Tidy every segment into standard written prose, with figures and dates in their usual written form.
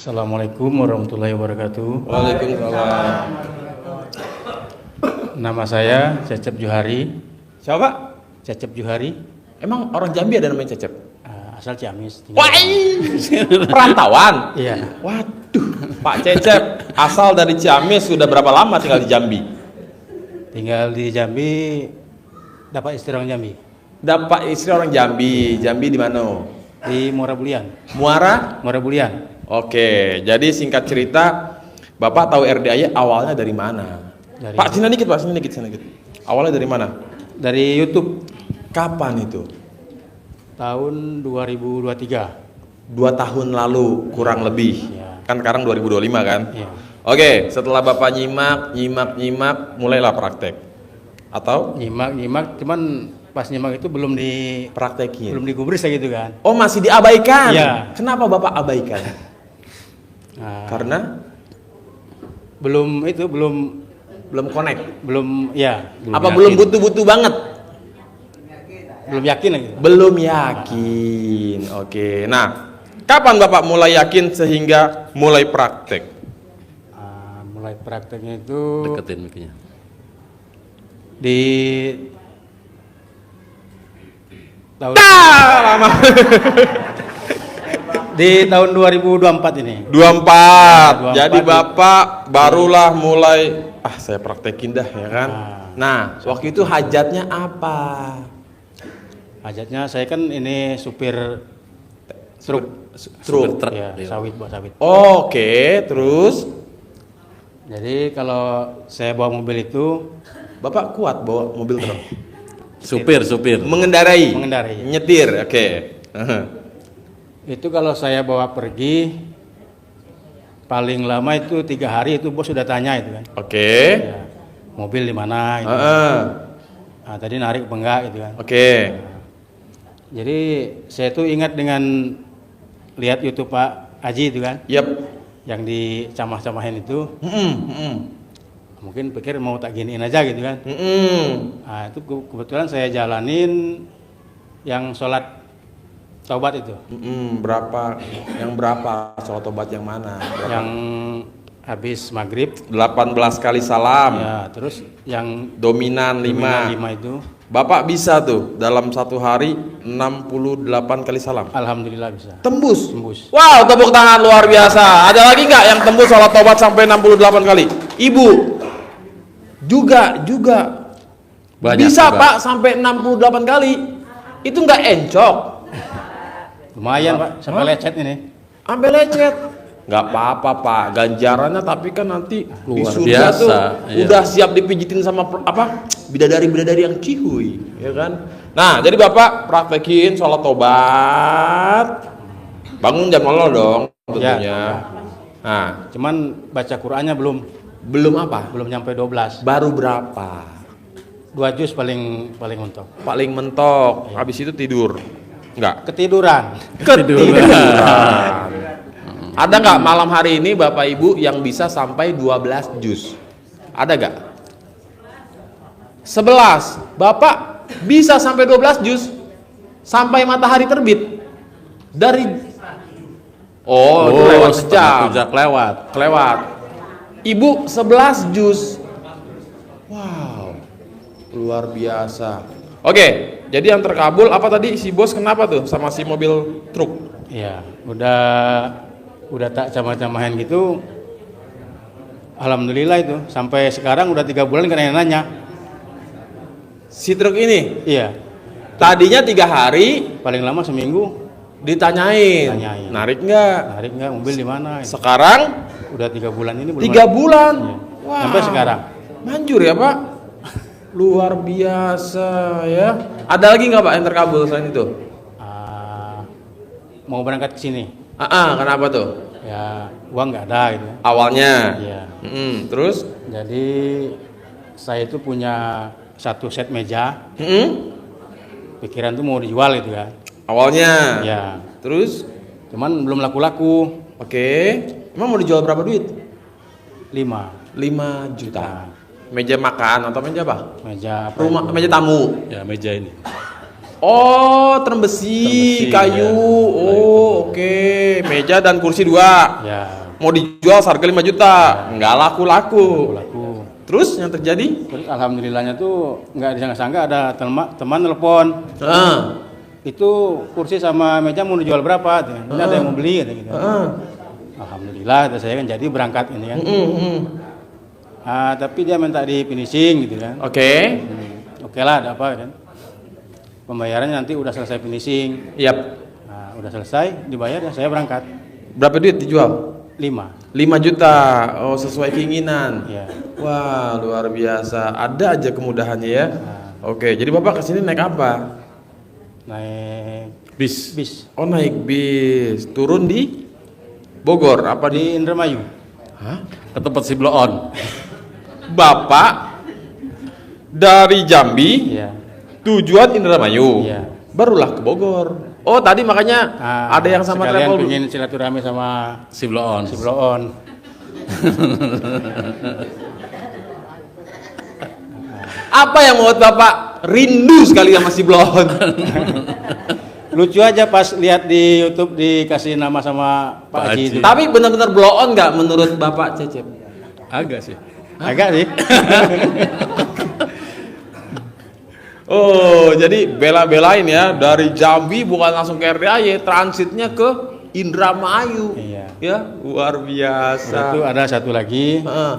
Assalamualaikum warahmatullahi wabarakatuh. Waalaikumsalam. Nama saya Cecep Johari. Siapa? Cecep Johari. Emang orang Jambi ada namanya Cecep? Asal Ciamis. Wah, perantauan? Iya. Waduh, Pak Cecep asal dari Ciamis, sudah berapa lama tinggal di Jambi? Tinggal di Jambi, dapat istri orang Jambi. Dapat istri orang Jambi. Jambi di mana? Di Muara Bulian. Muara? Muara Bulian. Oke, jadi singkat cerita, Bapak tahu RDAY awalnya dari mana? Pak, sini dikit, Pak, sini dikit. Awalnya dari mana? Dari YouTube. Kapan itu? Tahun 2023. 2 tahun lalu kurang lebih. Ya. Kan sekarang 2025 kan? Iya. Oke, setelah Bapak nyimak, mulailah praktek. Atau Nyimak, cuman pas nyimak itu belum praktekin. belum digubris kayak gitu kan. Oh, masih diabaikan. Iya. Kenapa Bapak abaikan? Nah, Karena belum connect. belum Apa yakin. belum butuh-butuh banget? Belum yakin lagi. Belum yakin. Oke. Nah, kapan Bapak mulai yakin sehingga mulai praktek? Mulai prakteknya itu Deketin mic-nya. di tahun Lama. di tahun 2024 ini. 24. 24. Jadi Bapak barulah mulai saya praktekin dah ya kan. Nah, waktu itu hajatnya apa? Hajatnya saya kan ini supir truk. Truk. Truk. Ya, Iya. sawit, buat sawit. Oke, terus Jadi kalau saya bawa mobil itu Bapak kuat bawa mobil truk? Supir. Mengendarai. Nyetir. Oke. itu kalau saya bawa pergi paling lama itu 3 hari itu bos sudah tanya itu kan. Oke. Ya, mobil di mana gitu. Nah, tadi narik apa enggak gitu kan. Oke. Jadi saya tuh ingat dengan lihat YouTube Pak Haji itu kan, Yap. yang dicamah-camahin itu, mungkin pikir mau tak giniin aja gitu kan. Nah, itu kebetulan saya jalanin yang sholat taubat itu, Berapa? Yang berapa? Sholat tobat yang mana? Berapa? yang habis maghrib. 18 kali salam. Ya, terus yang Dominan 5. 5 itu, Bapak bisa tuh dalam satu hari 68 kali salam. alhamdulillah bisa. Tembus. Tembus. Wow, tepuk tangan luar biasa. Ada lagi nggak yang tembus sholat tobat sampai 68 kali? Ibu juga Banyak bisa juga. Pak sampai 68 kali. Itu nggak encok. Lumayan Pak, sampai lecet ini. Sampai lecet. Nggak apa-apa Pak, ganjarannya tapi kan nanti di Luar surga biasa, tuh iya. udah siap dipijitin sama bidadari-bidadari yang cihuy, ya kan? Nah, jadi Bapak praktekin sholat tobat, bangun jam 00 dong tentunya. Ya. Nah, Cuman baca Qur'annya belum apa? belum nyampe 12. Baru berapa? 2 juz paling mentok. Paling mentok, habis itu tidur. Enggak? Ketiduran. Ada nggak malam hari ini Bapak Ibu yang bisa sampai 12 juz? Ada nggak? 11. Bapak bisa sampai 12 juz sampai matahari terbit. Dari itu lewat sejam. Sejak lewat. Kelewat. Ibu 11 juz. Wow. Luar biasa. Oke, jadi yang terkabul apa tadi si bos kenapa tuh sama si mobil truk? Iya, udah tak camah-camahin gitu. Alhamdulillah itu sampai sekarang udah 3 bulan kan yang nanya. Si truk ini Iya, tadinya 3 hari paling lama seminggu ditanyain. Tanyain. Narik nggak? narik nggak mobil di mana. Sekarang Udah 3 bulan ini belum 3 ada. bulan. Iya. Wah. Sampai sekarang. Manjur ya Pak. Luar biasa ya. Ada lagi nggak Pak yang terkabul selain itu? Mau berangkat ke sini. Kenapa tuh? Ya, uang nggak ada gitu. Awalnya. Iya. Terus? Jadi saya itu punya 1 set meja. Pikiran tuh mau dijual gitu kan. Awalnya. Ya, Terus? cuman belum laku-laku. Oke. Emang mau dijual berapa duit? 5 5 juta. Meja makan atau meja apa? meja apa Rumah, itu? meja tamu. Ya, meja ini. Oh, terem besi, kayu. ya. Oh, oke. Meja dan kursi 2. Ya, Mau dijual seharga 5 juta. Nggak laku-laku. laku. Terus yang terjadi? Terus alhamdulillahnya tuh nggak disangka-sangka ada teman telepon. Ah. Itu kursi sama meja mau dijual berapa? Ini ada yang mau beli gitu. Alhamdulillah, kata saya kan jadi berangkat ini kan. Tapi dia minta di finishing gitu kan. Oke. Oke lah, ada apa kan? Pembayarannya nanti udah selesai finishing. Yap. Nah, udah selesai dibayar ya saya berangkat. Berapa duit dijual? 5. 5 juta. Oh, sesuai keinginan. Ya. Wah, luar biasa. Ada aja kemudahannya ya. Oke, jadi Bapak kesini naik apa? Naik Bis. bis Oh, naik bis. Turun di Bogor apa di? di Indramayu. Hah? Ke tempat si blow on. Bapak dari Jambi Iya. tujuan Indramayu. Iya. Barulah ke Bogor. Oh, tadi makanya ada yang sama sekalian travel. pengen silaturahmi sama Si blow on. si blow on. Apa yang membuat Bapak rindu sekali sama si blon? Lucu aja pas lihat di YouTube dikasih nama sama Pak Pak Haji Haji. itu. Tapi benar-benar blow on nggak menurut Bapak Cecep? Agak sih. Agak sih. Oh, jadi bela-belain ya dari Jambi bukan langsung ke RDAY, transitnya ke Indramayu. Iya. Ya, luar biasa. Itu ada satu lagi. Heeh.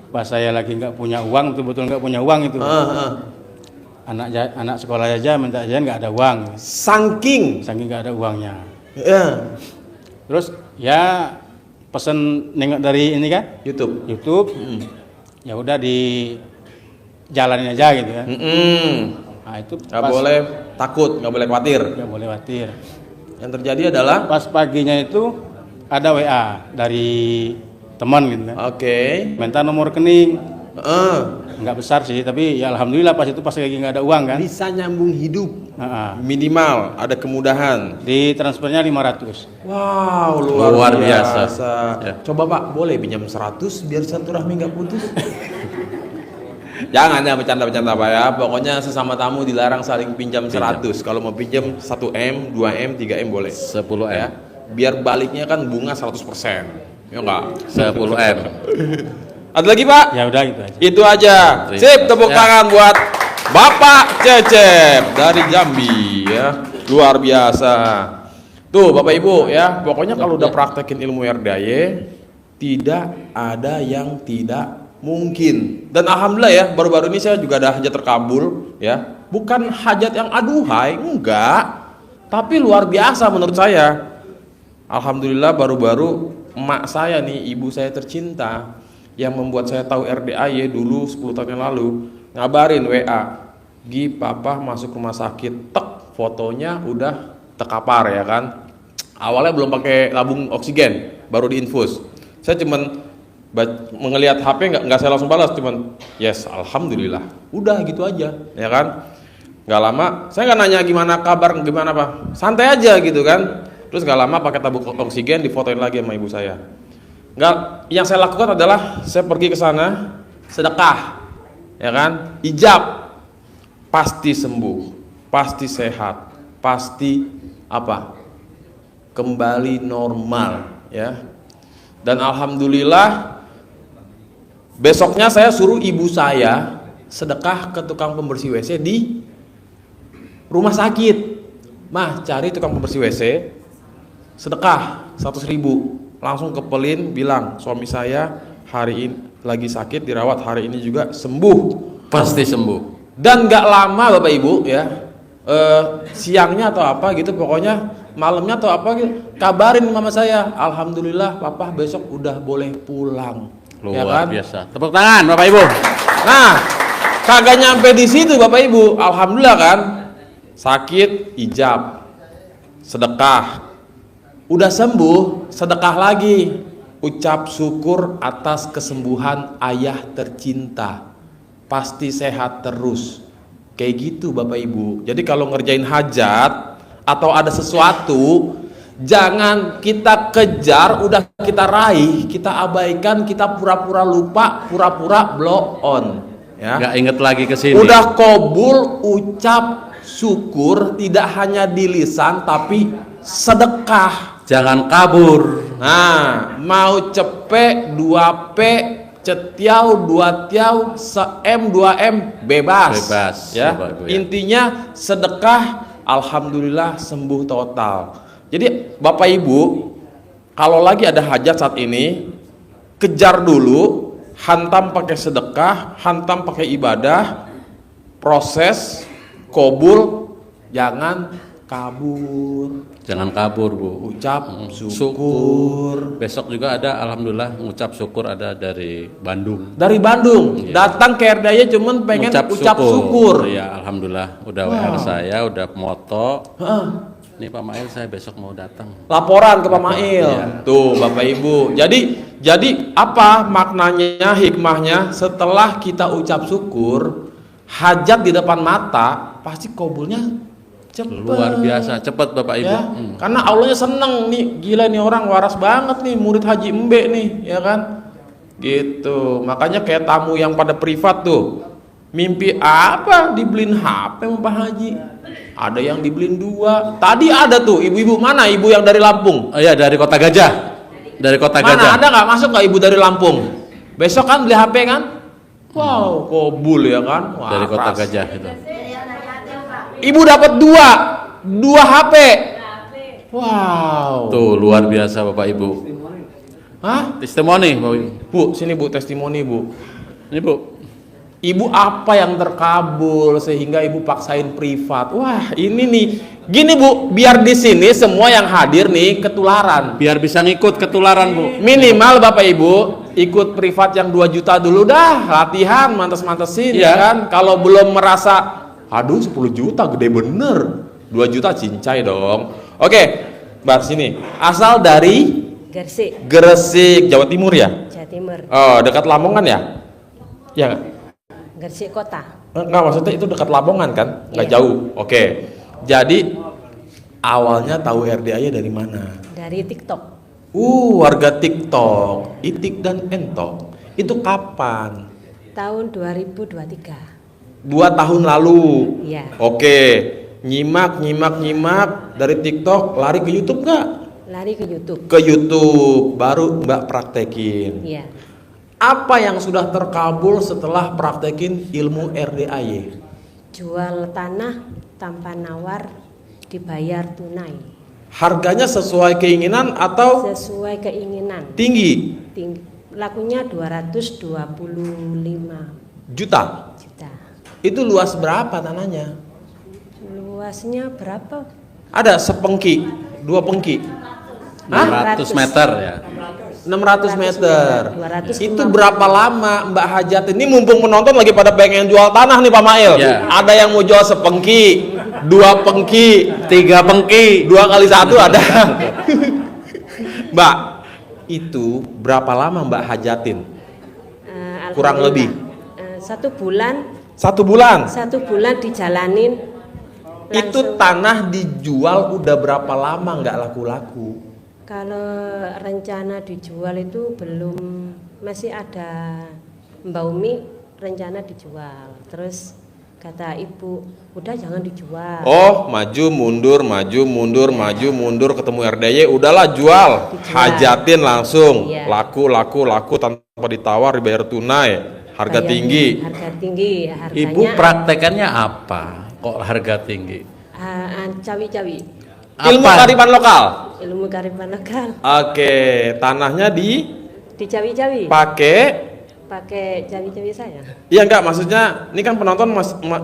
Pas saya lagi nggak punya uang, betul-betul nggak punya uang itu. Heeh. Anak sekolah aja minta jajan nggak ada uang. Saking. Saking nggak ada uangnya. Ya. Terus ya pesen nengok dari ini kan YouTube. YouTube. Ya udah di jalanin aja gitu kan. Nah itu Nggak boleh takut, nggak boleh khawatir. nggak boleh khawatir. Yang terjadi adalah, Pas paginya itu ada WA dari teman gitu kan. oke. Minta nomor rekening. Heeh. Nggak besar sih, tapi ya alhamdulillah pas lagi nggak ada uang kan. Bisa nyambung hidup. Heeh. Minimal ada kemudahan. Di transfernya 500. Wow, Luar biasa. Ya. Coba Pak, boleh pinjam 100 biar silaturahmi nggak putus? Jangan ya bercanda-bercanda Pak ya. Pokoknya sesama tamu dilarang saling pinjam 100. Kalau mau pinjam 1M, 2M, 3M boleh. 10 Ya. M. Biar baliknya kan bunga 100%. Ya enggak? 10 M. Ada lagi Pak? Ya udah gitu aja. Itu aja. Sip, tepuk Ya. tangan buat Bapak Cecep dari Jambi ya. Luar biasa. Tuh Bapak Ibu ya, pokoknya kalau udah praktekin ilmu RDAY tidak ada yang tidak mungkin. Dan alhamdulillah ya, baru-baru ini saya juga ada hajat terkabul ya. Bukan hajat yang aduhai, enggak. Tapi luar biasa menurut saya. Alhamdulillah baru-baru emak saya nih, ibu saya tercinta yang membuat saya tahu RDAY dulu 10 tahun yang lalu, ngabarin WA, Gi, papa masuk rumah sakit, tek, fotonya udah terkapar ya kan. Awalnya belum pakai tabung oksigen, baru diinfus. Saya cuman mengelihat HP, nggak saya langsung balas, cuman yes, alhamdulillah, udah gitu aja ya kan. Nggak lama saya nggak nanya gimana kabar, gimana apa, santai aja gitu kan. Terus nggak lama pakai tabung oksigen, difotoin lagi sama ibu saya. Nggak, yang saya lakukan adalah saya pergi ke sana, sedekah ya kan, ijab, pasti sembuh, pasti sehat, pasti apa, kembali normal ya. Dan alhamdulillah besoknya saya suruh ibu saya sedekah ke tukang pembersih WC di rumah sakit. Mah, cari tukang pembersih WC, sedekah 100.000. Langsung ke Pelin bilang, suami saya hari ini lagi sakit, dirawat, hari ini juga sembuh. Pasti sembuh. Dan gak lama Bapak Ibu ya, siangnya atau apa gitu, pokoknya malamnya atau apa gitu, kabarin mama saya, alhamdulillah papa besok udah boleh pulang. Ya Luar kan? biasa. Tepuk tangan Bapak Ibu. Nah, kagak nyampe di situ Bapak Ibu, alhamdulillah kan, sakit ijab, sedekah, udah sembuh, sedekah lagi, ucap syukur atas kesembuhan ayah tercinta, pasti sehat terus. Kayak gitu Bapak Ibu. Jadi kalau ngerjain hajat atau ada sesuatu, jangan kita kejar, udah kita raih, kita abaikan, kita pura-pura lupa, pura-pura blow on ya. Nggak inget lagi ke sini. Udah kobul, ucap syukur tidak hanya di lisan tapi sedekah. Jangan kabur. Nah, mau cepet 2P, cetiau 2 tiau, se-M 2M bebas. Bebas, Ya. Bapak Ibu, ya. Intinya sedekah, alhamdulillah sembuh total. Jadi Bapak Ibu, kalau lagi ada hajat saat ini, kejar dulu, hantam pakai sedekah, hantam pakai ibadah, proses kobul, jangan kabur. Jangan kabur, Bu. Ucap syukur. Besok juga ada, alhamdulillah, ngucap syukur ada dari Bandung. Dari Bandung datang ke RDAY cuman pengen ucap syukur. Iya, alhamdulillah. Udah WR saya, udah moto. Heeh. Nih Pak Mail, saya besok mau datang. Laporan ke Pak Mail. Iya. Tuh Bapak Ibu. Jadi apa maknanya, hikmahnya setelah kita ucap syukur, hajat di depan mata pasti kabulnya cepet. Luar biasa, cepat Bapak Ibu. Ya, karena Allahnya seneng nih, gila nih orang waras banget nih, murid Haji Embe nih, ya kan? Gitu. Makanya kayak tamu yang pada privat tuh, mimpi apa? Dibeliin HP sama Pak Haji. Ada yang dibeliin 2. Tadi ada tuh ibu-ibu, mana ibu yang dari Lampung? Oh iya, dari Kota Gajah. Dari Kota Mana Gajah. ada nggak masuk nggak ibu dari Lampung? Besok kan beli HP kan? Wow, kobul ya kan? Wah, Dari Kota ras. Gajah itu. Ibu dapat 2 HP. Wow. Tuh, luar biasa Bapak Ibu. Hah? Testimoni, Bapak Ibu. Bu, sini Bu, testimoni Bu. Ini Bu. Ibu apa yang terkabul sehingga ibu paksain privat? Wah, ini nih. Gini Bu, biar di sini semua yang hadir nih ketularan. Biar bisa ngikut ketularan, Bu. Minimal Bapak Ibu ikut privat yang 2 juta dulu dah, latihan mantes-mantesin Iya. ya kan. Kalau belum merasa, aduh 10 juta gede bener, 2 juta cincai dong. Oke, Mbak sini. Asal dari Gresik, Gresik, Jawa Timur ya? Jawa Timur, Oh, dekat Lamongan ya? Ya nggak? Gresik kota. Enggak, maksudnya itu dekat Lamongan kan? Nggak Iya. jauh. Oke. Jadi awalnya tahu RDAY dari mana? Dari TikTok. Warga TikTok, Itik dan Entok. Itu kapan? Tahun 2023. 2 tahun lalu. Iya. Oke. Nyimak dari TikTok lari ke YouTube nggak? Lari ke YouTube. Ke YouTube baru Mbak praktekin. Iya. Apa yang sudah terkabul setelah praktekin ilmu RDAY? Jual tanah tanpa nawar, dibayar tunai. Harganya sesuai keinginan atau Sesuai keinginan. tinggi? Lakunya 225 Juta. juta. Itu luas berapa tanahnya? Luasnya berapa? Ada sepengki, 2 pengki. 600 meter ya. 600 meter. 250. Itu berapa lama Mbak Hajat? Ini mumpung penonton lagi pada pengen jual tanah nih Pak Mail. Ya. Ada yang mau jual sepengki, 2 pengki, 3 pengki. 2 kali 1 ada. Mbak, itu berapa lama Mbak hajatin? Kurang lebih. 1 bulan. 1 bulan. 1 bulan dijalanin. Itu langsung. tanah dijual udah berapa lama nggak laku-laku? Kalau rencana dijual itu belum, masih ada Mbak Umi rencana dijual. Terus kata ibu, udah jangan dijual. Oh, maju mundur ketemu RDY, udahlah jual. Dijual. Hajatin langsung. Iya. Laku tanpa ditawar, dibayar tunai. Harga Bayar tinggi. Harga tinggi, harganya. Ibu praktekannya apa? Kok harga tinggi? Cawi-cawi, Ilmu Apa? kearifan lokal. ilmu kearifan lokal. Oke, tanahnya Di cawi-cawi, dipakai. pakai cawi-cawi saya. Iya enggak, maksudnya ini kan penonton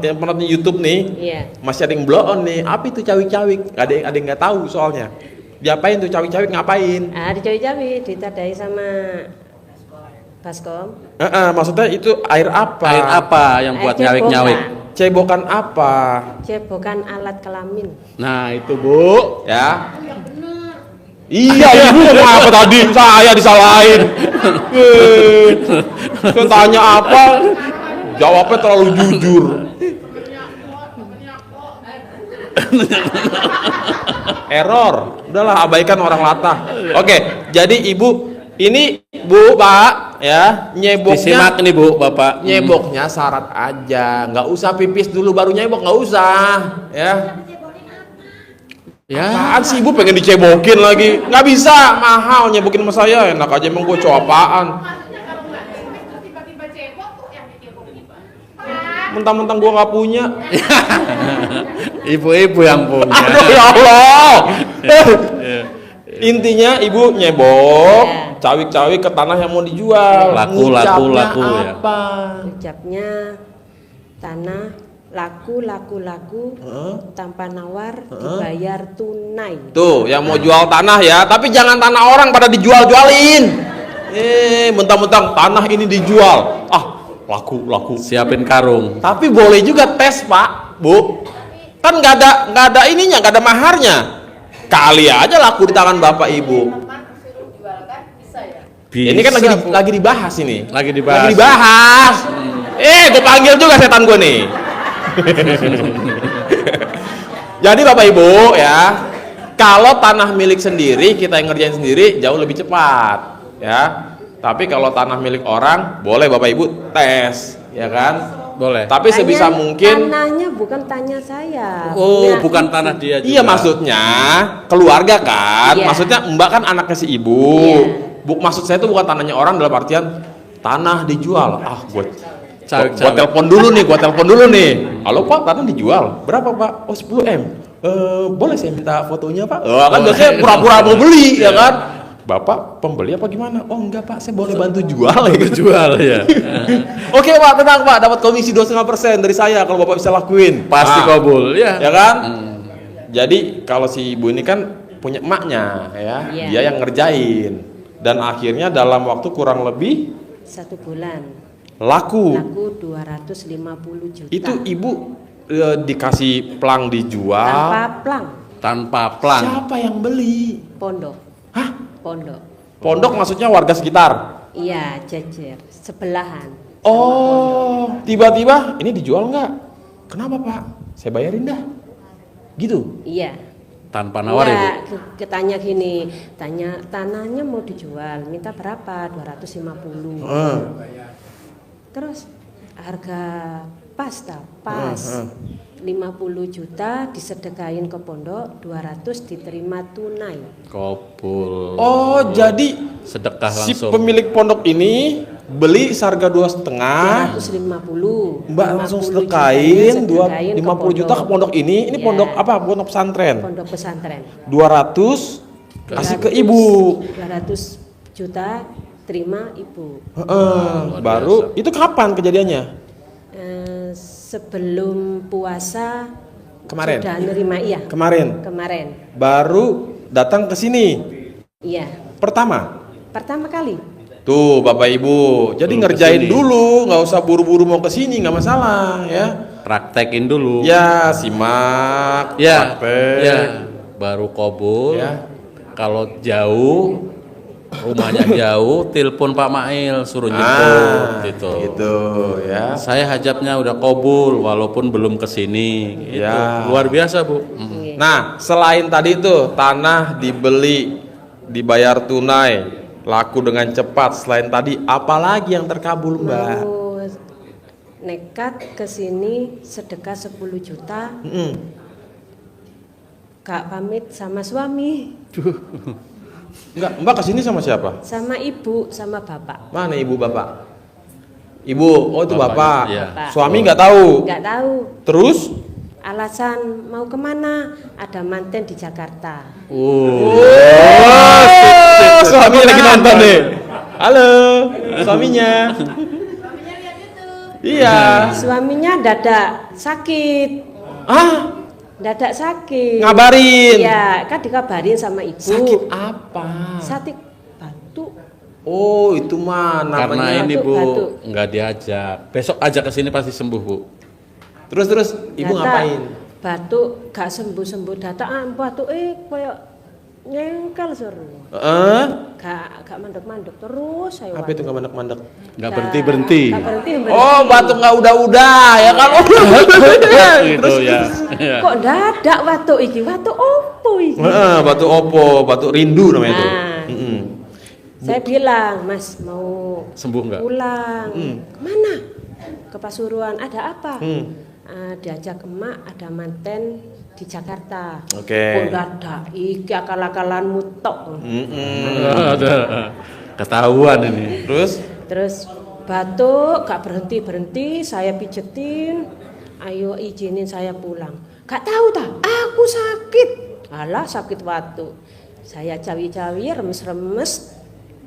yang penonton YouTube nih. Iya. Masih ada yang blow on nih. Apa itu cawi-cawi? Ada yang nggak tahu soalnya. Diapain tuh cawi-cawi, ngapain? Di cawi-cawi ditadai sama Baskom. Maksudnya itu air apa? Air apa yang buat Air nyawik-nyawik? Cebokan apa? Cebokan alat kelamin. Nah, itu Bu. Ya. Iya, ibu ngomong apa tadi? Saya disalahin. Saya tanya apa? Jawabnya terlalu jujur. Error. Udahlah, abaikan orang latah. Oke, jadi ibu ini Bu, Pak, ya, nyeboknya. Disimak nih Bu, Bapak. Nyeboknya syarat aja, nggak usah pipis dulu baru nyebok, nggak usah, ya. Ya. Apaan sih Ibu pengen dicebokin lagi? Nggak bisa, mahal nyebokin sama saya. Enak aja emang gue cowok apaan? Mentang-mentang gue nggak punya. Ibu-ibu yang punya. Aduh ya Allah. Intinya Ibu nyebok, cawik-cawik ke tanah yang mau dijual. Laku Ngucapnya ya. apa? Ucapnya tanah laku tanpa nawar, dibayar tunai. Tuh, yang mau jual tanah ya, tapi jangan tanah orang pada dijual-jualin. Mentang-mentang tanah ini dijual. Laku. Siapin karung. Tapi boleh juga tes, Pak, Bu. Kan nggak ada ininya, nggak ada maharnya. Kali aja laku di tangan Bapak Ibu. Bisa, Ini kan Bu. lagi dibahas ini. Lagi dibahas. Gue panggil juga setan gue nih. Jadi Bapak Ibu ya, kalau tanah milik sendiri kita yang ngerjain sendiri jauh lebih cepat, ya. Tapi kalau tanah milik orang boleh Bapak Ibu tes, ya kan? Boleh. Tapi sebisa mungkin. Tanahnya bukan tanya saya. Oh, bukan tanah dia juga. Iya, maksudnya keluarga kan. Iya. Maksudnya Mbak kan anaknya si Ibu. Iya. Maksud saya itu bukan tanahnya orang dalam artian tanah dijual. Gua telepon dulu nih. Halo Pak, tanah dijual. Berapa Pak? Oh 10 M. Boleh saya minta fotonya Pak? Kan biasanya pura-pura mau beli ya kan? Bapak pembeli apa gimana? Oh enggak Pak, saya boleh bantu jual ya. Jual ya. Oke Pak, tenang Pak, dapat komisi 2,5% dari saya kalau Bapak bisa lakuin. Pasti kabul ya. Ya kan? Jadi kalau si Ibu ini kan punya emaknya ya, Iya. dia yang ngerjain. Dan akhirnya dalam waktu kurang lebih 1 bulan. laku. Laku 250 juta. Itu Ibu dikasih plang dijual. tanpa plang. Tanpa plang. Siapa yang beli? Pondok. Hah? Pondok. Pondok maksudnya warga sekitar. Iya, jejer, sebelahan. Oh, tiba-tiba ini dijual nggak? Kenapa Pak? Saya bayarin dah. Gitu. Iya. Tanpa nawar ya, Bu. Ketanya gini, tanya tanahnya mau dijual, minta berapa? 250. Terus harga pas. 50 juta disedekain ke pondok, 200 diterima tunai. Kabul. Oh, jadi Sedekah si langsung. pemilik pondok ini beli seharga 2,5. 250. Mbak langsung 50 sedekain jutanya 50 juta ke pondok ini. Ini Iya. pondok apa? Pondok pesantren. Pondok pesantren. 200 kasih ke 200 Ibu. 200 juta terima Ibu. Baru itu kapan kejadiannya? Sebelum puasa Kemarin. sudah nerima, iya. Kemarin. Baru datang ke sini. Iya. Pertama Kali. tuh Bapak Ibu, jadi Belum ngerjain kesini. dulu, nggak usah buru-buru mau ke sini, nggak masalah ya. Praktekin dulu. Ya simak, Ya. praktek. Ya. Baru kabul. Ya. Kalau jauh, rumahnya jauh, telepon Pak Mail suruh jemput gitu ya. Saya hajatnya udah kabul walaupun belum kesini. Gitu. Ya. Luar biasa Bu. Nah, selain tadi itu tanah dibeli, dibayar tunai, laku dengan cepat. Selain tadi, apalagi yang terkabul, Mbak? Mau nekat ke sini sedekah 10 juta. Kak pamit sama suami, Enggak, Mbak kesini sama siapa? sama ibu, sama bapak. Mana ibu bapak? Ibu, oh itu Bapaknya, bapak. iya. Suami nggak tahu. Nggak tahu. Terus? Alasan mau kemana? Ada manten di Jakarta. Suaminya lagi nonton nih. Halo, suaminya. Iya. Suaminya dadak sakit. Dadak sakit. Ngabarin. Iya, kan dikabarin sama ibu. Sakit apa? Sakit batuk. Oh, itu mah Karena namanya. ini Bu batuk. nggak diajak. Besok ajak ke sini pasti sembuh Bu. Terus ibu Dadak ngapain? Batuk gak sembuh-sembuh, dadak batuk koyo nyengkel seru. Gak mandek-mandek terus saya. Apa itu nggak mandek-mandek? Nggak berhenti. Gak berhenti. Oh, batuk nggak udah ya kan? Oh, Gitu ya. Ya. Kok dadak batuk iki? Batuk opo iki? batuk opo, batuk rindu namanya itu. Nah. Saya bilang, Mas mau Sembuh nggak? pulang. Kemana? Ke Pasuruan. Ada apa? Diajak emak ada manten di Jakarta. Oke. Dadak iki akal-akalanmu tok. Ada. Ketahuan ini. Terus batuk, gak berhenti, saya pijetin. Ayo izinin saya pulang. Gak tahu tak? Aku sakit. Alah sakit batuk. Saya cawi-cawi, remes-remes,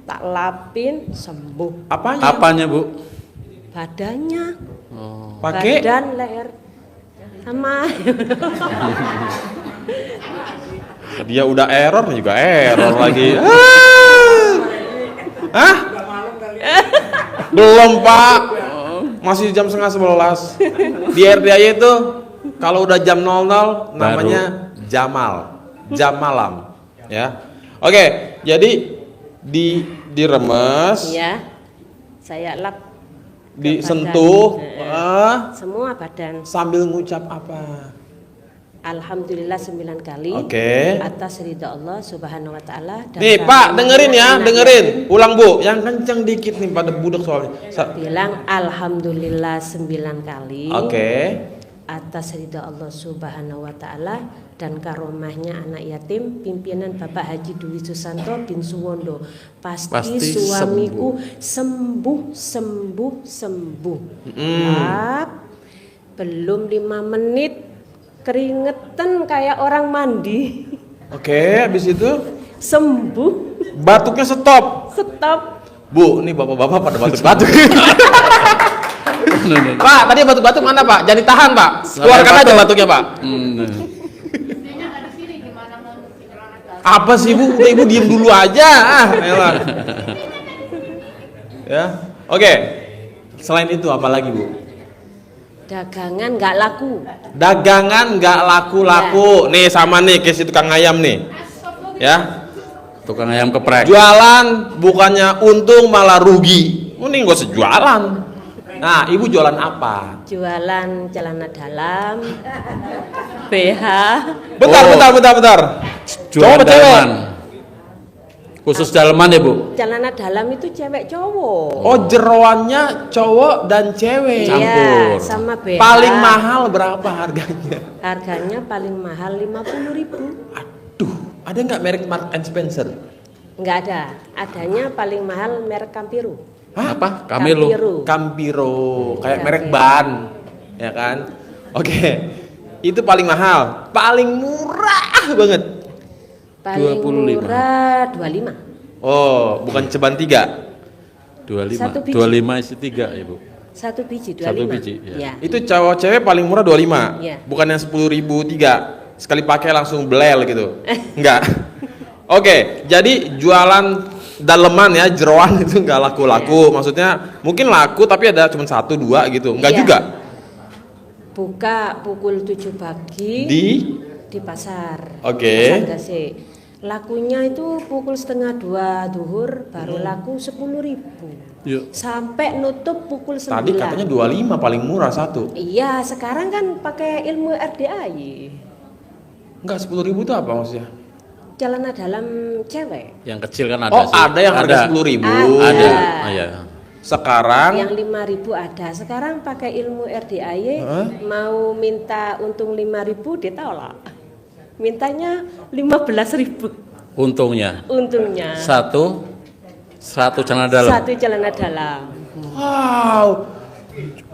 tak lapin, sembuh. Apanya, Bu? Badannya, Pakai badan, leher, sama. dia udah error juga error lagi. Hah? Belum, Pak. Masih jam 10:30. Di RDAY itu kalau udah jam 00 namanya Jamal. Jam malam, ya. Oke, jadi diremes, Ya, saya lap ke disentuh, badan. Semua badan. sambil ngucap apa? Alhamdulillah 9 kali. Oke. Atas ridha Allah Subhanahu wa taala. Nih, Pak, dengerin ya, dengerin. Ulang, Bu. Yang kenceng dikit nih pada budak soalnya. Bilang alhamdulillah 9 kali. Oke. Atas ridha Allah Subhanahu wa taala dan karomahnya anak yatim pimpinan Bapak Haji Dwi Susanto bin Suwondo. Pasti suamiku sembuh. Lap, belum 5 menit keringetan kayak orang mandi. Oke, habis itu Sembuh. batuknya stop. Stop. Bu, nih bapak-bapak pada batuk-batuk. Pak, tadi batuk-batuk mana, Pak? Jangan ditahan, Pak. Keluarkan aja batuknya, Pak. Apa sih, Bu? Udah Ibu diem dulu aja. Elah. Ya. Oke. Selain itu apa lagi, Bu? Dagangan nggak laku. Dagangan nggak laku-laku. Nih sama nih case tukang ayam nih. Ya. Tukang ayam geprek. Jualan bukannya untung malah rugi. Mending gak usah jualan. Nah, Ibu jualan apa? Jualan celana dalam, BH. Bentar. Jualan Cowok apa cewek? daleman. Khusus daleman ya, Bu? Celana dalam itu cewek cowok. Oh, jeroannya cowok dan cewek. Campur. Iya, sama BH. Paling mahal berapa harganya? Harganya paling mahal 50.000. Aduh, ada nggak merek Mark and Spencer? Nggak ada. Adanya paling mahal merek Campiru. Hah? Apa? Kamilo. Campiro, kayak Campiro. merek ban, ya kan? Oke, itu paling mahal, paling murah banget. Paling 25. murah 25. Oh, bukan ceban 3. 25. Satu biji. 25 isi 3 ya, Bu. Satu biji 25. Satu biji, ya. Ya. Itu cowok cewek paling murah 25. Iya. Bukan yang 10.000 3. Sekali pakai langsung belel gitu. Enggak. Oke, jadi jualan daleman ya, jeroan itu enggak laku-laku. Maksudnya mungkin laku tapi ada cuma 1 2 gitu. Enggak Iya. juga. Buka pukul 7 pagi di pasar. Oke. Pasar Gresik. Lakunya itu pukul 1:30 duhur baru laku 10.000. Yuk. Sampai nutup pukul 9. Tadi katanya 25 paling murah satu. Iya, sekarang kan pakai ilmu RDAY. Enggak, 10.000 itu apa maksudnya? Celana dalam cewek. Yang kecil kan ada Oh, sih. ada yang harga 10.000. Ada. Ada. Oh, iya. Sekarang Yang 5.000 ada. Sekarang pakai ilmu RDAY mau minta untung 5.000 ditolak. Mintanya 15.000 Untungnya untungnya. satu celana dalam. Satu celana dalam. wow.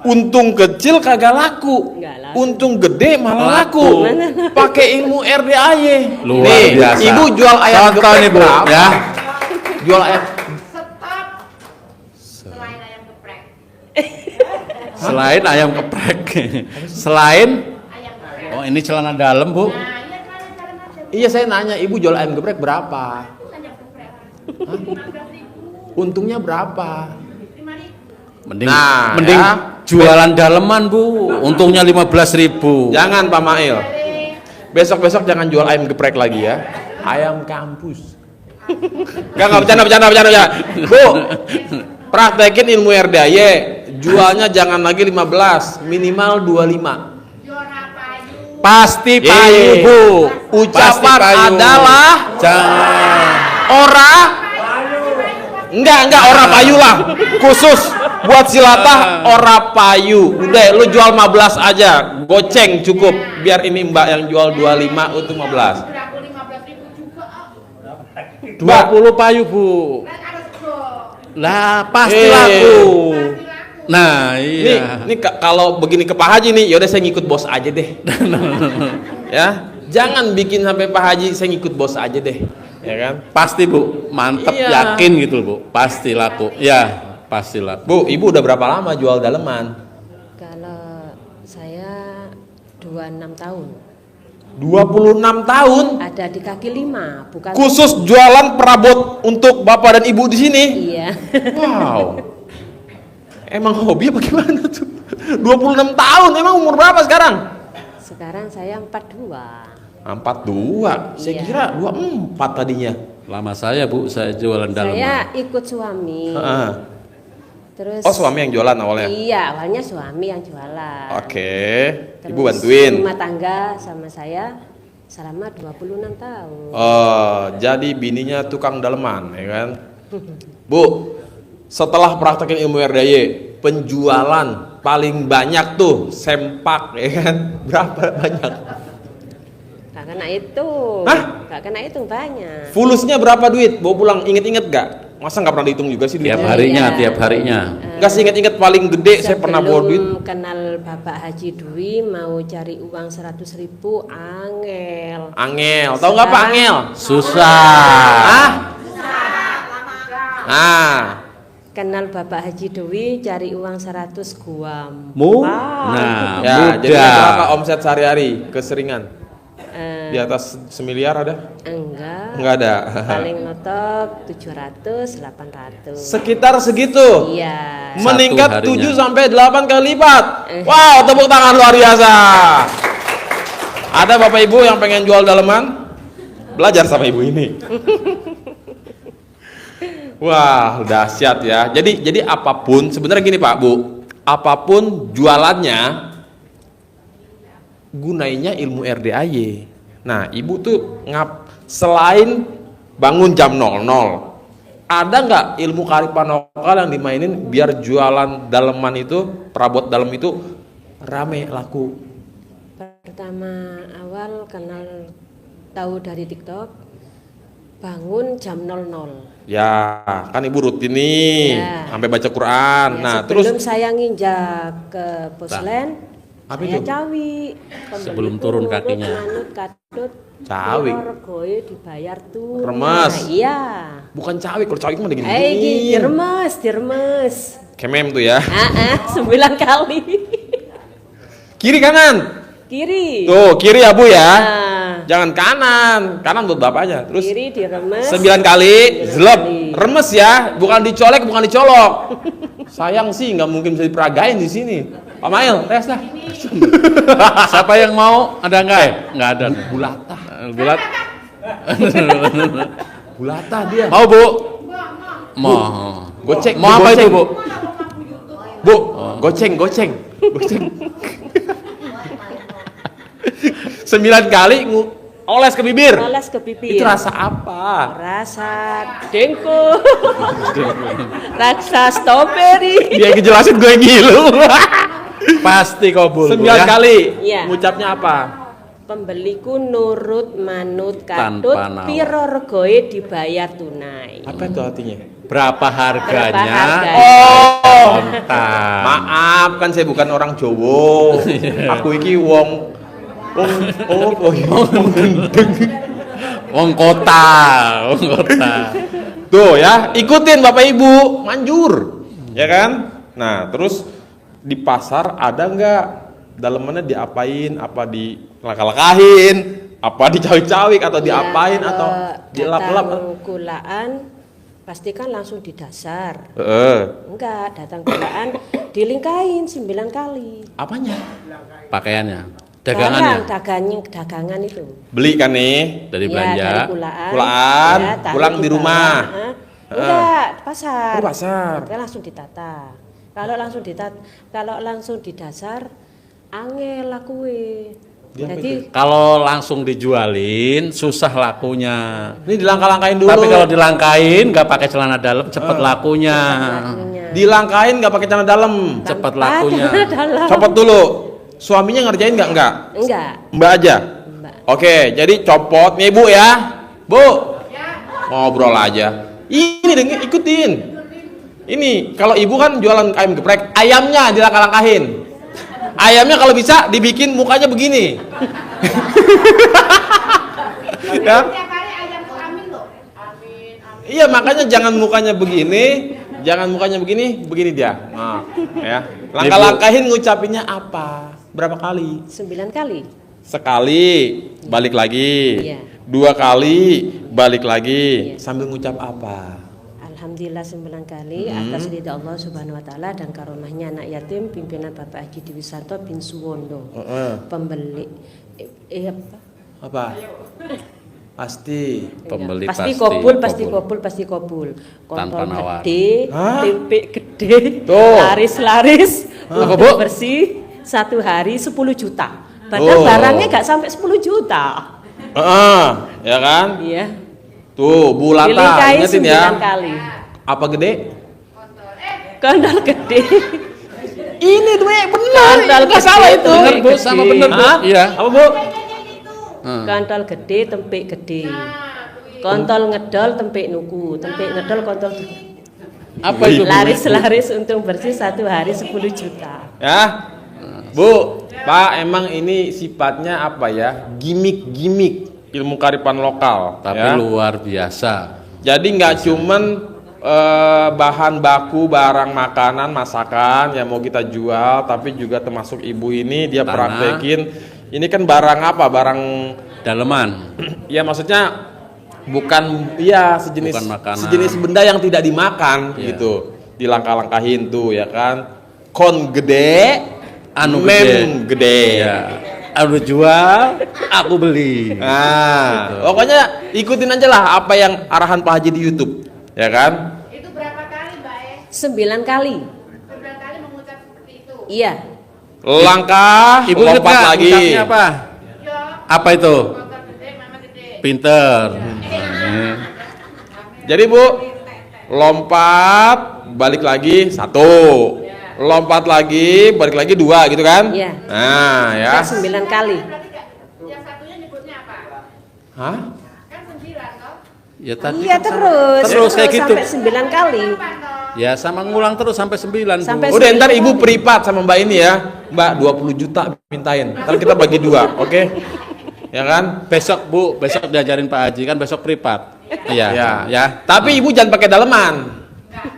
Untung kecil kagak laku. Nggak laku. Untung gede malah Laku. laku. Pakai ilmu RDAY. Luar Nih, biasa. Ibu jual ayam Contoh geprek nih, Bu, berapa? ya. Jual ayam. Selain ayam geprek. Selain Oh, ini celana dalam, Bu. Iya, saya nanya, Ibu jual ayam geprek berapa? Hah? Untungnya berapa? Mending Nah, mending ya. jualan daleman, Bu. Untungnya 15.000. Jangan, Pak Mail. Besok-besok jangan jual ayam geprek lagi ya. Ayam kampus. Enggak bercanda. Bu, praktekin ilmu RDAY. Jualnya jangan lagi 15, minimal 25. Pasti Ye. payu, Bu. Ucapan Pasti payu. adalah jangan. ora Enggak, ora payu lah. Khusus buat silatah ora payu. Udah, lu jual 15 aja. Goceng cukup. Biar ini Mbak yang jual 25 untuk 15. 20 payu, Bu. Lah, pasti laku. Nah, iya. Ini kalau begini ke Pak Haji nih, yaudah saya ngikut bos aja deh. Ya, jangan bikin sampai Pak Haji, saya ngikut bos aja deh. Ya kan? Pasti, Bu. Mantep, Iya. yakin gitu, Bu. Pasti laku. Ya, pasti laku. Bu, ibu udah berapa lama jual daleman? Kalau saya 26 tahun. 26 tahun. Ada di kaki 5, bukan Khusus jualan perabot untuk bapak dan ibu di sini. iya. Wow. Emang hobi apa gimana tuh? 26 tahun, emang umur berapa sekarang? Sekarang saya 42. 42. Saya Iya. kira 24 tadinya. Lama saya, Bu, saya jualan daleman. Saya ikut suami. Heeh. Terus Oh, suami yang jualan awalnya. Iya, awalnya suami yang jualan. Oke. Terus Ibu bantuin. rumah tangga sama saya selama 26 tahun. Oh, jadi bininya tukang daleman, ya kan? Bu, setelah praktekin ilmu RDY, penjualan paling banyak tuh sempak, ya kan? Berapa banyak? Gak kena itu. Hah? Gak kena itu banyak. Fulusnya berapa duit? Bawa pulang, inget-inget gak? Masa nggak pernah dihitung juga sih Tiap duitnya? harinya, Iya. tiap harinya. Nggak sih inget-inget paling gede saya pernah bawa duit. Sebelum kenal Bapak Haji Dwi mau cari uang 100.000 angel. Angel, tahu nggak Pak Angel? Susah. Ah? Ah, Kenal Bapak Haji Dwi cari uang 100 guam. Nah, ya, mudah. jadi berapa omset sehari-hari keseringan? Eh, Di atas semiliar ada? enggak. Nggak ada. Paling notok 700, 800. Sekitar segitu. Iya. Meningkat Satu harinya. 7 sampai 8 kali lipat. Wow, tepuk tangan luar biasa. Ada Bapak Ibu yang pengen jual daleman? Belajar sama ibu ini. Wah, dahsyat ya. Jadi apapun sebenarnya gini Pak Bu, apapun jualannya gunainya ilmu RDAY. Nah, ibu tuh selain bangun jam 00, ada nggak ilmu kearifan lokal yang dimainin biar jualan daleman itu, perabot dalam itu rame laku? Pertama awal kenal tahu dari TikTok bangun jam 00. Ya, kan ibu rutin nih, Ya. sampai baca Quran. Ya, Nah, sebelum terus saya nginjak ke Puslen, apa saya itu? cawi. Sebelum turun kakinya. Manut, kadut, Cawi? regoe dibayar tuh. Remes? Iya. Bukan cawi, kalau cawi mah gini. Diremes. Kemem tuh ya. 9 kali. Kiri kanan. Kiri. Tuh, kiri ya Bu ya. Nah, Jangan kanan. Kanan buat bapaknya. Terus kiri diremes. 9 kali, zelep. kali. Remes ya, bukan dicolek, bukan dicolok. Sayang sih nggak mungkin bisa diperagain di sini. Pak Mail, tes dah. Siapa yang mau? Ada nggak? Nggak ada. Bulatah. Bulat. Bulatah dia. Mau, Bu? Mau. Goceng. Mau apa goceng. itu, Bu? Bu, goceng. 9 kali oles ke bibir. Oles ke bibir. Itu rasa apa? Rasa dengko. Rasa strawberry. Dia ngejelasin gue ngilu. Pasti kabul, Bu, 9 ya. kali. Iya. Ngucapnya apa? Pembeliku nurut manut Tanpa katut nawar. piro regoe dibayar tunai. Apa itu artinya? Berapa harganya? Berapa harganya? Oh, Kontan. maaf kan saya bukan orang Jawa. Aku iki wong gendeng. Wong kota. Tuh ya, ikutin Bapak Ibu, manjur. Ya kan? Nah, terus di pasar ada nggak dalemannya diapain? Apa dilakah-lakahin? Apa dicawi-cawik atau diapain Ya, atau dilap-lap? datang kulaan pastikan langsung di dasar. Enggak, datang kulaan dilingkain 9 kali. Apanya? Pakaiannya. Dagangannya. Dagangan itu. Beli kan nih? Dari Ya, belanja. dari kulaan. Kulaan, taruh pulang di bawah. rumah. Hah? Enggak, pasar. Oh, pasar. Kita langsung ditata. Kalau langsung di dasar angel lakue. Jadi Kalau langsung dijualin susah lakunya. Ini dilangkah-langkahin dulu. Tapi kalau dilangkain nggak pakai celana dalam cepet lakunya. lakunya. Dilangkahin nggak pakai celana dalam. Cepet Tanpa lakunya. celana dalam. Copot dulu. Suaminya ngerjain nggak? Enggak. Enggak. Mbak aja. Mbak. Oke, jadi copot nih Bu ya. Bu. Ngobrol aja. Ini dengerin, ikutin. Ini kalau ibu kan jualan ayam geprek, ayamnya dilangkah-langkahin. Ayamnya kalau bisa dibikin mukanya begini. Ya. Iya, makanya jangan mukanya begini, begini dia. Nah, ya. Langkah-langkahin ngucapinnya apa? Berapa kali? 9 kali. Sekali, balik lagi. Iya. 2 kali, balik lagi. Iya. Sambil ngucap apa? Alhamdulillah 9 kali atas ridha Allah Subhanahu wa taala dan karomahnya anak yatim pimpinan Bapak Haji Diwisanto bin Suwondo. Pembeli apa? Apa? Pasti. Pembeli pasti kobul. Tanpa Kontol nawar. gede, Hah? tempe gede, Tuh. laris-laris, Apa, untuk Bu? bersih 1 hari 10 juta. Padahal Oh. barangnya gak sampai 10 juta. Ya kan? Iya. Tuh, Bu Lata, Dilingkai ingetin 9 ya. kali. Apa gede? Kontol gede. Ini duit benar, Kontol nggak salah itu. Bener Bu, sama bener Bu. Hah? Iya. Apa Bu? Kontol gede, tempe gede. Kontol ngedol, tempe nuku. Tempe ngedol, kontol Apa itu? Bu? laris-laris untung bersih 1 hari 10 juta. Ya, Bu, Pak, emang ini sifatnya apa ya? Gimik-gimik ilmu kearifan lokal. Tapi ya. luar biasa. Jadi nggak cuman bahan baku barang makanan masakan yang mau kita jual, tapi juga termasuk ibu ini dia Tanah. praktekin. Ini kan barang apa? Barang Daleman. ya maksudnya bukan ya sejenis Bukan makanan. sejenis benda yang tidak dimakan Iya. gitu. Dilangkah-langkahin tuh ya kan. Kon gede, Anu mem gede. Ya. Anu jual, aku beli. Nah, Gitu. pokoknya ikutin aja lah apa yang arahan Pak Haji di YouTube, ya kan? Itu berapa kali, Mbak? 9 kali. 9 kali mengucap seperti itu. Iya. Langkah, Ibu inget lompat nggak lagi. ucapnya apa? Yo, Apa itu? kotor gede, mama gede. Pinter. Jadi Bu, lompat, balik lagi 1. Lompat lagi, balik lagi 2 gitu kan? Iya. Nah, ya. Kita 9 kali. Berarti yang satunya nyebutnya apa? Hah? Kan 9 toh? Ya tadi Iya kan terus. Terus kayak gitu. Sampai 9 kali. Ya sama ngulang terus sampai 9. Sampai Udah ntar 9 Ibu kali. privat sama Mbak ini ya. Mbak 20 juta mintain. Ntar kita bagi 2, oke? Ya kan? Besok Bu, besok diajarin Pak Haji kan besok privat. Iya. Ya. Ya. Tapi Ibu jangan pakai daleman.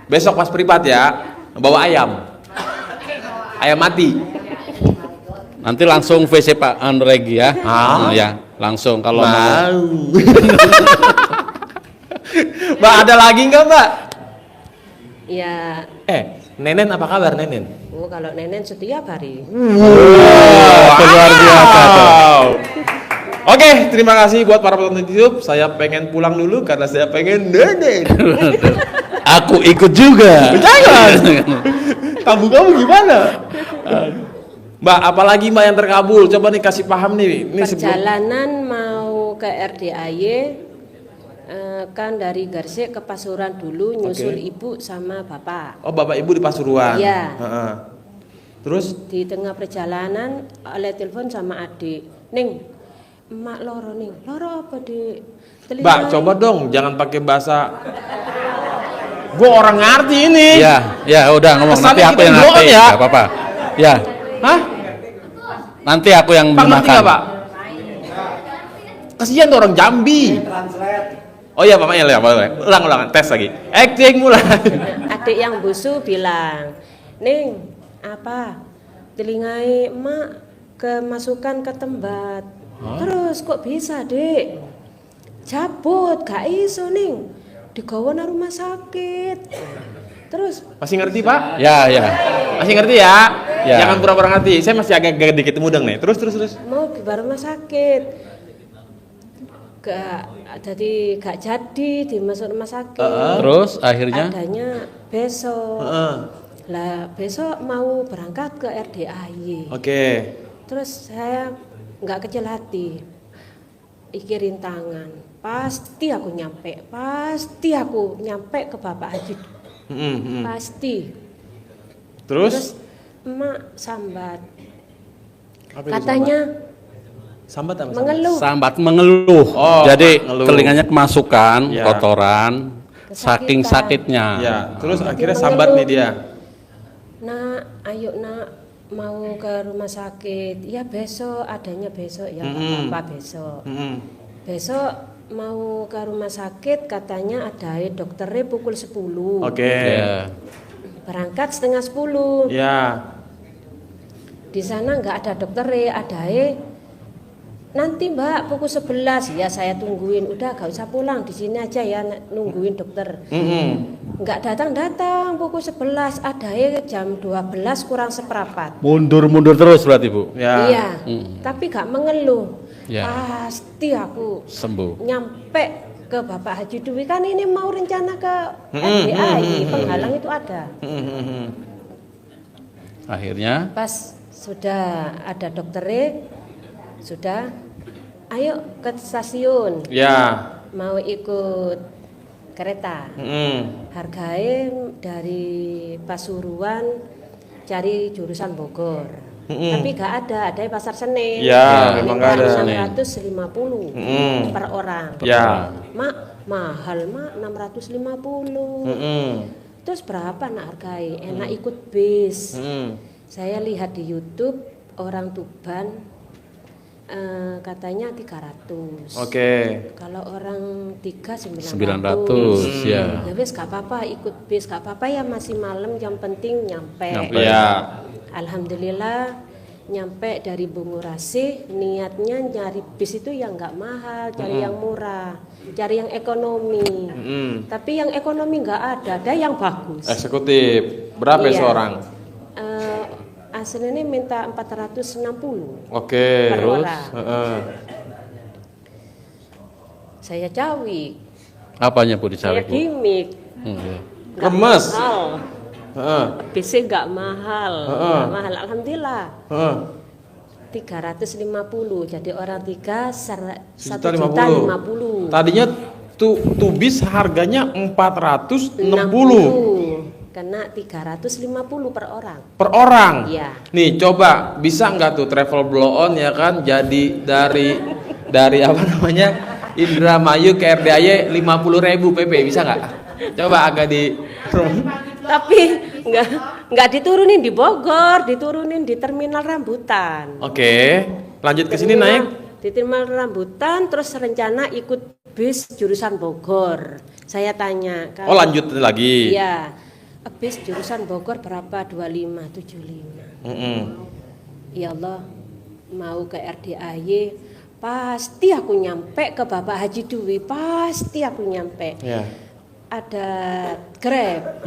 Besok pas privat ya, bawa ayam. Ayam mati. Nanti langsung VC Pak Andregi ya. Ah. Ya, langsung kalau mau. Mau. Mbak ada lagi nggak Mbak? Ya, Nenen apa kabar Nenen? oh kalau nenek setiap hari. Luar biasa tuh. Wow. Oke, terima kasih buat para penonton YouTube. Saya pengen pulang dulu karena saya pengen Nenen. Aku ikut juga. Jangan. Kamu gimana? Mbak, apalagi Mbak yang terkabul? Coba nih kasih paham nih. Ini Perjalanan mau ke RDAY kan dari Garsik ke Pasuruan dulu nyusul Oke. ibu sama bapak. Oh, Bapak Ibu di Pasuruan. Iya. Heeh. Terus Di tengah perjalanan oleh telepon sama adik, Ning, emak loro ning, loro apa dek? Mbak, coba dong jangan pakai bahasa. Gue orang ngerti ini. Ya, ya udah ngomong nanti Kesannya aku kita yang doang ngerti. ya. Enggak apa-apa. Ya, Hah? nanti aku yang Pak ngerti makan. nggak Pak? Kasihan tuh orang Jambi. Oh iya Pak Mail ya, ulang tes lagi. Acting mulai. Adik yang busu bilang, Ning, apa? Telingai emak kemasukan ke tempat. Terus kok bisa dek? Cabut, gak iso Ning. Digawa nang rumah sakit. Terus Masih ngerti Pak? Ya, ya. Masih ngerti ya? Ya. Jangan pura-pura ngerti. Saya masih agak dikit mudeng nih. Terus. mau ke rumah sakit. Gak jadi dimasuk rumah sakit. Terus akhirnya Adanya besok. Heeh. Lah besok mau berangkat ke RDAY. Oke. Terus saya nggak kecil hati. Iki rintangan. Pasti aku nyampe ke Bapak Haji. Pasti. Terus emak sambat. apa itu Katanya sambat apa? mengeluh. Sambat mengeluh. Oh, Jadi mengeluh. telinganya kemasukan Ya. kotoran, saking Kesakitan. sakitnya. Ya, terus Jadi akhirnya sambat nih dia. Nak, ayo nak, mau ke rumah sakit. Ya besok, adanya besok. Ya nggak apa-apa besok. Besok mau ke rumah sakit, katanya ada dokternya pukul 10. Oke. Ya. Berangkat setengah 10. Ya. Di sana nggak ada dokternya, ada nanti mbak pukul 11. Ya saya tungguin, udah gak usah pulang, di sini aja ya nungguin dokter. Nggak datang pukul 11, ada jam 12 kurang seperempat. Mundur terus berarti Bu. Ya. Iya, tapi gak mengeluh. Ya. Pasti aku Sembuh. nyampe ke Bapak Haji Dwi, kan ini mau rencana ke RDAI, penghalang itu ada. Akhirnya Pas sudah ada dokternya, sudah, ayo ke stasiun, Ya. mau ikut kereta. Harganya dari Pasuruan cari jurusan Bogor. Tapi gak ada Pasar Senen. Ya, Ini memang gak ada. 650 per orang. Ya. Mak, mahal mak 650. Terus berapa nak hargai? Enak ikut bis. Saya lihat di YouTube orang Tuban katanya 300. Oke. Kalau orang 3 900. 900 ya. Ya wes gak apa-apa ikut bis, gak apa-apa ya masih malam, yang penting nyampe. Ya. Alhamdulillah nyampe dari Bungurasi, niatnya nyari bis itu yang nggak mahal, cari yang murah, cari yang ekonomi. Tapi yang ekonomi nggak ada yang bagus. Eksekutif. Berapa Iya. seorang? Aslinya minta 460 Oke. per Terus? orang. Saya cawik, Apanya Bu saya dicari Bu? gimmick. Ya. Nggak Remes. mahal. Heeh. Bisnya nggak mahal, nggak mahal. Alhamdulillah. 350, jadi orang 3 1.050.000. Tadinya tuh bis harganya 460 Kena 350 per orang. per orang. Iya. Nih coba bisa nggak tuh travel blow on ya kan, jadi dari apa namanya Indramayu ke RDAY 50.000 PP bisa nggak? Coba agak di Tapi nggak diturunin di Bogor, diturunin di terminal Rambutan. Oke, lanjut ke sini naik. Di terminal Rambutan, terus rencana ikut bis jurusan Bogor. Saya tanya. Oh lanjut lagi. Iya. Bis jurusan Bogor berapa? 2575. Ya Allah, mau ke RDAY, pasti aku nyampe ke Bapak Haji Dwi, pasti aku nyampe. Ya. Ada Grab.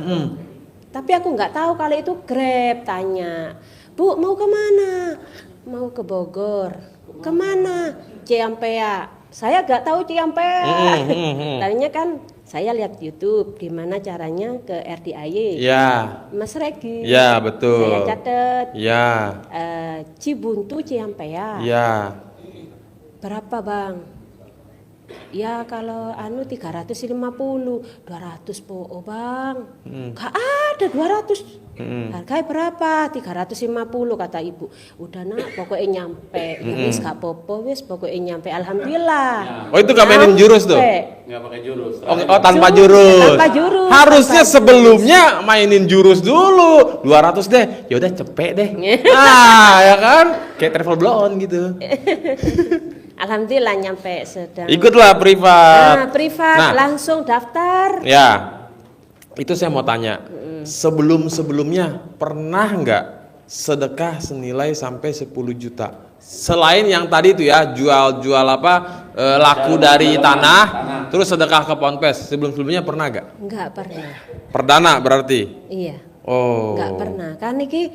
Tapi aku nggak tahu kalau itu Grab. Tanya, Bu mau kemana? Mau ke Bogor. Kemana? Ciampea. Saya nggak tahu Ciampea. Tadinya kan saya lihat YouTube gimana caranya ke RDAY. Ya. Mas Regi. Ya betul. Saya catat. Ya. Cibuntu Ciampea. Ya. Berapa bang? Ya kalau 350, 200 po bang. Gak ada 200. Harganya berapa? 350 kata ibu. Udah nak, pokoknya nyampe. Ya wis gak popo, wis pokoknya nyampe. Alhamdulillah. Oh itu gak mainin jurus tuh? Nggak pakai jurus. Oh tanpa jurus. Tanpa jurus. Harusnya sebelumnya mainin jurus dulu. 200 deh. Ya udah cepet deh. Ya kan? Kayak travel blow on gitu. Alhamdulillah nyampe sedang. Ikutlah privat. Nah, privat Nah. langsung daftar. Ya. Itu saya mau tanya. Sebelum-sebelumnya pernah nggak sedekah senilai sampai 10 juta? Selain yang tadi itu ya, jual apa laku dari tanah, terus sedekah ke Ponpes. Sebelum-sebelumnya pernah nggak? Enggak pernah. Perdana berarti. Iya. Oh. Enggak pernah. Kan iki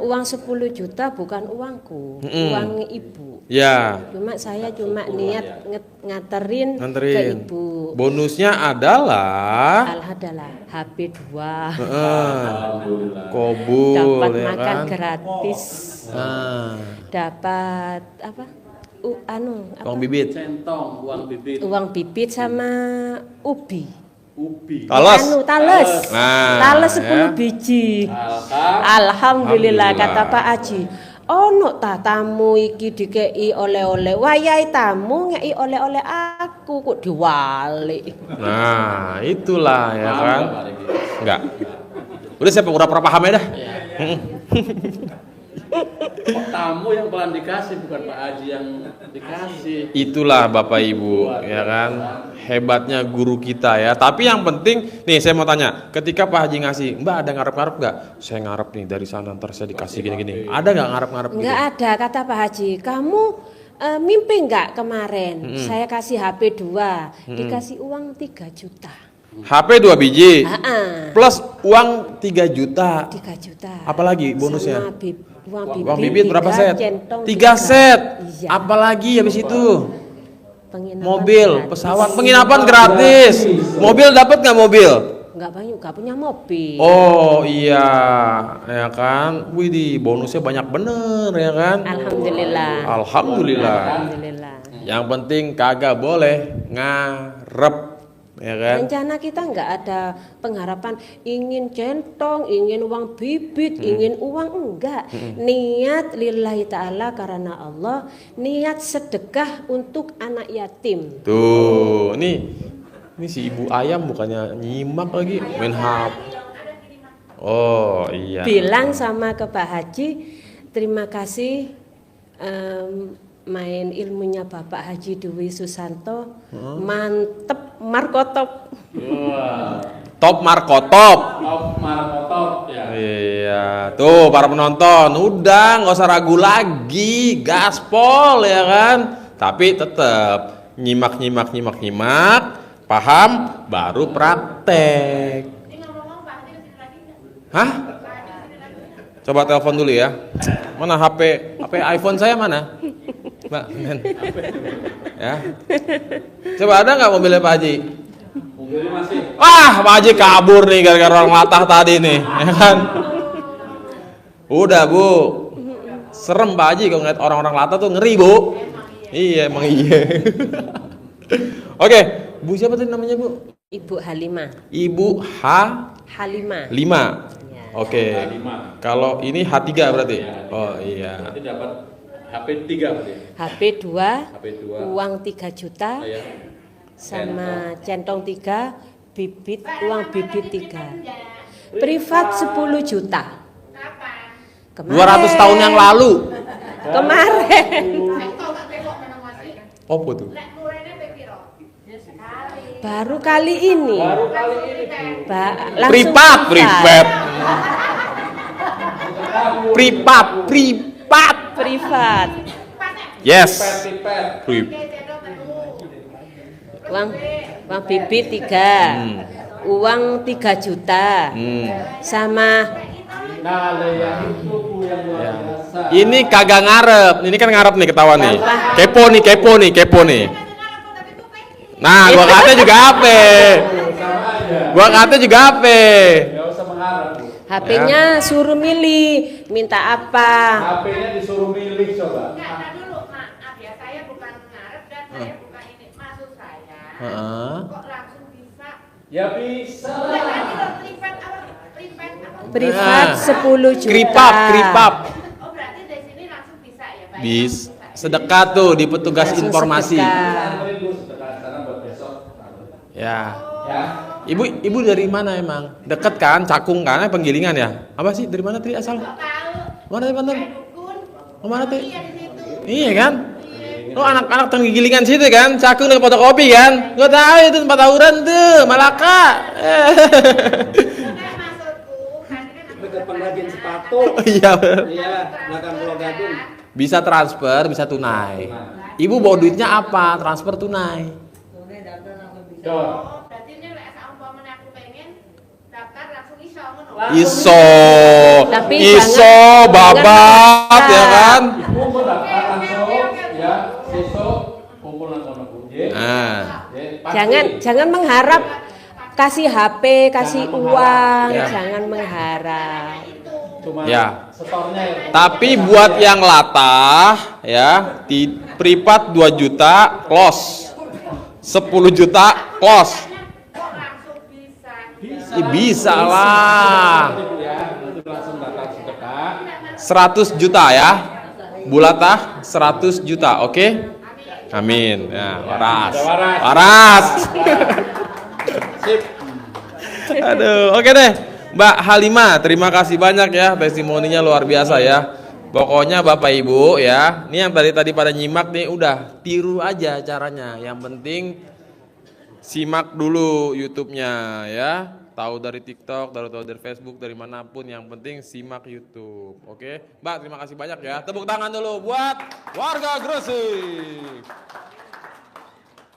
uang 10 juta bukan uangku, uang ibu. Ya. Saya cuma niat nganterin ke ibu. Bonusnya adalah HP 2. Kobul Dapat ya makan kan? gratis. Dapat apa? Uang bibit. Centong, Uang bibit sama ubi. Talas. Tales. Nah, Tales 10 ya. biji. Alhamdulillah kata Pak Haji. Ono ta tamu iki dikei oleh-oleh. Wayahe tamu ngei oleh-oleh aku kok diwalik. Nah, itulah ya kan? Enggak. Udah saya pura-pura paham ya dah. Tamu yang pelan dikasih, bukan Pak Haji yang dikasih. Itulah Bapak Ibu, ya kan? Hebatnya guru kita ya. Tapi yang penting, nih saya mau tanya, ketika Pak Haji ngasih, Mbak ada ngarep-ngarep nggak? Saya ngarep nih dari sana, ntar saya dikasih gini-gini. Ada nggak ngarep-ngarep gitu? Nggak ada, kata Pak Haji. Kamu mimpi nggak kemarin? Saya kasih HP 2, dikasih uang 3 juta. HP 2 biji, Ah, plus uang 3 juta. 3 juta. Apalagi bonusnya? Sama Uang bibit berapa 3, set? centong 3 set. Iya. Apalagi habis itu? Penginapan Mobil, gratis. pesawat, penginapan gratis. Mobil dapat nggak mobil? Nggak punya mobil. Oh iya, ya kan? Widih, bonusnya banyak bener ya kan? Alhamdulillah. Alhamdulillah. Alhamdulillah. Yang penting kagak boleh ngarep, ya kan? Rencana kita nggak ada pengharapan ingin centong, ingin uang bibit, ingin uang enggak. Niat lillahi ta'ala karena Allah, niat sedekah untuk anak yatim. Tuh, ini si ibu ayam bukannya nyimak lagi, main HP. Oh iya. Bilang sama ke Pak Haji, terima kasih main ilmunya Bapak Haji Dwi Susanto, mantep markotop. Top Markotop. Top Markotop ya. Iya, tuh para penonton, udah nggak usah ragu lagi, gaspol ya kan. Tapi tetap nyimak, paham, baru praktek. Ini ngomong-ngomong Pak Haji kesini lagi nggak? Hah? Coba telepon dulu ya. Mana HP iPhone saya mana? Mbak, men. Ya. Coba ada nggak mobilnya Pak Haji? Mobilnya masih. Wah, Pak Haji kabur nih gara-gara orang latah tadi nih, ya kan? Udah Bu, serem Pak Haji kalau ngeliat orang-orang latah tuh ngeri Bu. Iya, emang iya. Oke, Bu siapa tadi namanya Bu? Ibu Halimah. Ibu Halimah. 5. Ya. Oke. Kalau ini H3 berarti? Oh iya. Berarti dapat HP 3 berarti. HP 2, HP 2. uang 3 juta, Ya. sama centong 3, bibit, uang bibit 3. Privat 10 juta. Kapan? 200 tahun yang lalu. Kemarin. Sektor tak tengok mana masih. Apa tuh? Lek murene pe piro? Sekali. Baru kali ini. Langsung Privat. Privat. Yes. Uang bibit 3. Uang 3 juta. Sama Ini kagak ngarep. Ini kan ngarep nih ketawa nih. Kepo nih. Nah, gua kata juga apa? HP-nya suruh milih, minta apa? HP-nya disuruh milih coba. Enggak, tar dulu, maaf ya, saya bukan ngarep dan saya bukan ini. Maksud saya, kok langsung bisa? Ya bisa. Udah tadi lo privat apa? Privat 10 juta. Kripap. Oh berarti dari sini langsung bisa ya Pak? Bis. Sedekah tuh di petugas Langsung informasi. sedekah. Ya. Ibu dari mana emang? Deket kan, Cakung kan, Penggilingan ya? Apa sih? Dari mana tadi asal? Kok tahu? Mana dari mana? Kayak dukun. Mana tadi? Iya di situ. Iya kan? Lo anak-anak Penggilingan situ kan, Cakung dengan fotokopi kan? Gua tahu itu tempat tawuran tuh, Malaka. Kan maksudku, kan Dekat pengrajin sepatu. Iya. Iya, belakang Pulau Gadung. Bisa transfer, bisa tunai. Ibu bawa duitnya apa? Transfer tunai. Oh, berarti ini lek sak umpamane aku pengen daftar langsung iso ngono. Iso. Tapi iso, jangan- babat, jangan- ya kan? Ibu mendaftar langsung ya besok kumpul nang kono kuwi. Nah, Jangan mengharap kasih HP, kasih Jangan uang, mengharap, ya. jangan mengharap. Cuma Ya. setornya ya. tapi buat yang latah ya, privat 2 juta close. 10 juta close. Kok langsung bisa? Bisa lah. Ibu ya, nanti langsung daftar sedekah. 100 juta ya. Bulatah 100 juta, oke? Amin. Ya, waras. Waras. Waras. Sip. Aduh, oke deh. Mbak Halimah, terima kasih banyak ya, testimoninya luar biasa ya. Pokoknya Bapak Ibu ya, ini yang tadi pada nyimak nih udah tiru aja caranya. Yang penting simak dulu YouTube-nya ya. Tahu dari TikTok, tahu dari Facebook, dari manapun, yang penting simak YouTube. Oke, Mbak terima kasih banyak ya. Tepuk tangan dulu buat warga Gresik.